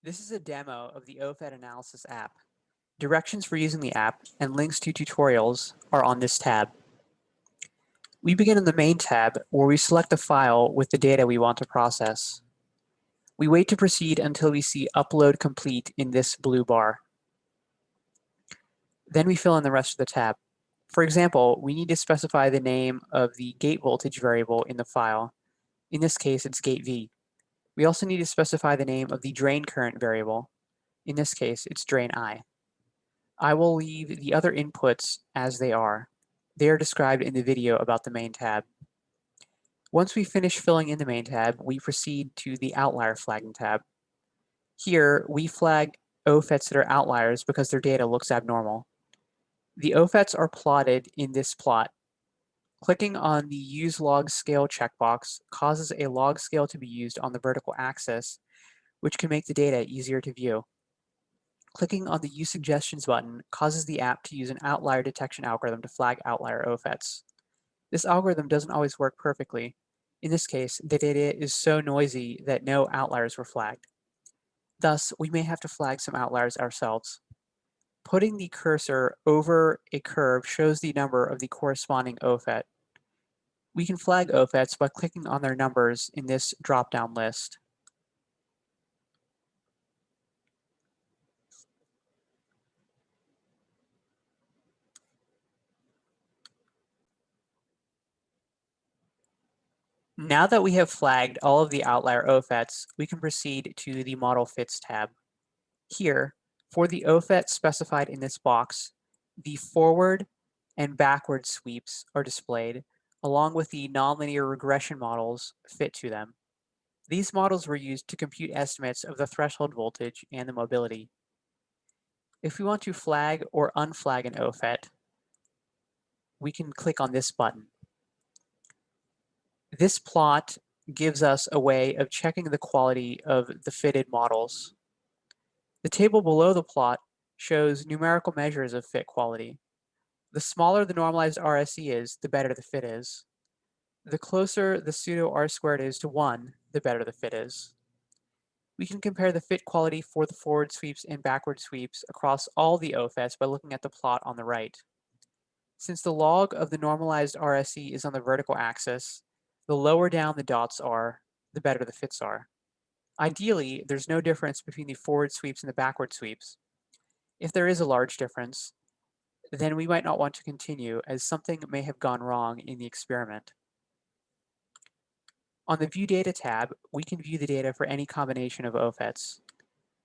This is a demo of the OFET Analysis app. Directions for using the app and links to tutorials are on this tab. We begin in the main tab where we select the file with the data we want to process. We wait to proceed until we see Upload Complete in this blue bar. Then we fill in the rest of the tab. For example, we need to specify the name of the gate voltage variable in the file. In this case, it's gate V. We also need to specify the name of the drain current variable. In this case, it's drain I. I will leave the other inputs as they are. They are described in the video about the main tab. Once we finish filling in the main tab, we proceed to the outlier flagging tab. Here, we flag OFETs that are outliers because their data looks abnormal. The OFETs are plotted in this plot. Clicking on the Use Log Scale checkbox causes a log scale to be used on the vertical axis, which can make the data easier to view. Clicking on the Use Suggestions button causes the app to use an outlier detection algorithm to flag outlier OFETs. This algorithm doesn't always work perfectly. In this case, the data is so noisy that no outliers were flagged. Thus, we may have to flag some outliers ourselves. Putting the cursor over a curve shows the number of the corresponding OFET. We can flag OFETs by clicking on their numbers in this drop-down list. Now that we have flagged all of the outlier OFETs, we can proceed to the Model Fits tab. Here, for the OFET specified in this box, the forward and backward sweeps are displayed, along with the nonlinear regression models fit to them. These models were used to compute estimates of the threshold voltage and the mobility. If we want to flag or unflag an OFET, we can click on this button. This plot gives us a way of checking the quality of the fitted models. The table below the plot shows numerical measures of fit quality. The smaller the normalized RSE is, the better the fit is. The closer the pseudo R-squared is to 1, the better the fit is. We can compare the fit quality for the forward sweeps and backward sweeps across all the OFETs by looking at the plot on the right. Since the log of the normalized RSE is on the vertical axis, the lower down the dots are, the better the fits are. Ideally, there's no difference between the forward sweeps and the backward sweeps. If there is a large difference, then we might not want to continue as something may have gone wrong in the experiment. On the View Data tab, we can view the data for any combination of OFETs.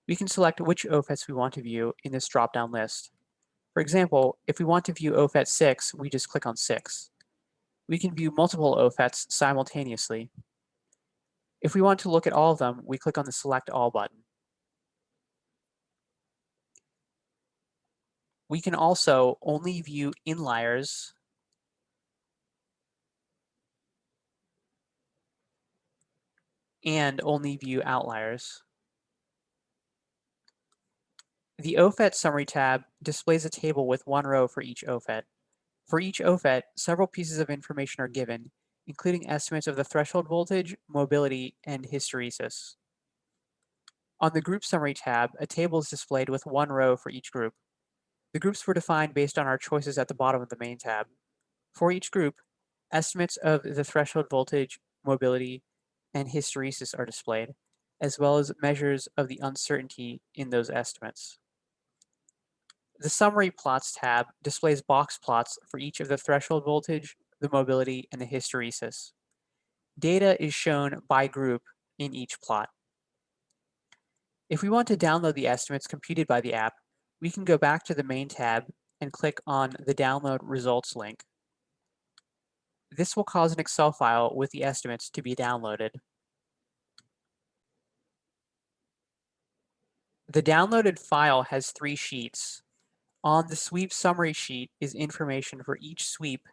We can select which OFETs we want to view in this drop-down list. For example, if we want to view OFET 6, we just click on 6. We can view multiple OFETs simultaneously. If we want to look at all of them, we click on the Select All button. We can also only view inliers and only view outliers. The OFET Summary tab displays a table with one row for each OFET. For each OFET, several pieces of information are given, including estimates of the threshold voltage, mobility, and hysteresis. On the Group Summary tab, a table is displayed with one row for each group. The groups were defined based on our choices at the bottom of the main tab. For each group, estimates of the threshold voltage, mobility, and hysteresis are displayed, as well as measures of the uncertainty in those estimates. The Summary Plots tab displays box plots for each of the threshold voltage, the mobility, and the hysteresis. Data is shown by group in each plot. If we want to download the estimates computed by the app, we can go back to the main tab and click on the Download Results link. This will cause an Excel file with the estimates to be downloaded. The downloaded file has 3 sheets. On the sweep summary sheet is information for each sweep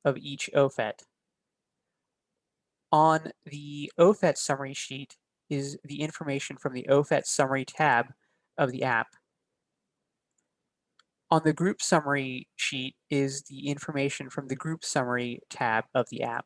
of each OFET. On the OFET summary sheet is the information from the OFET summary tab of the app. On the group summary sheet is the information from the group summary tab of the app.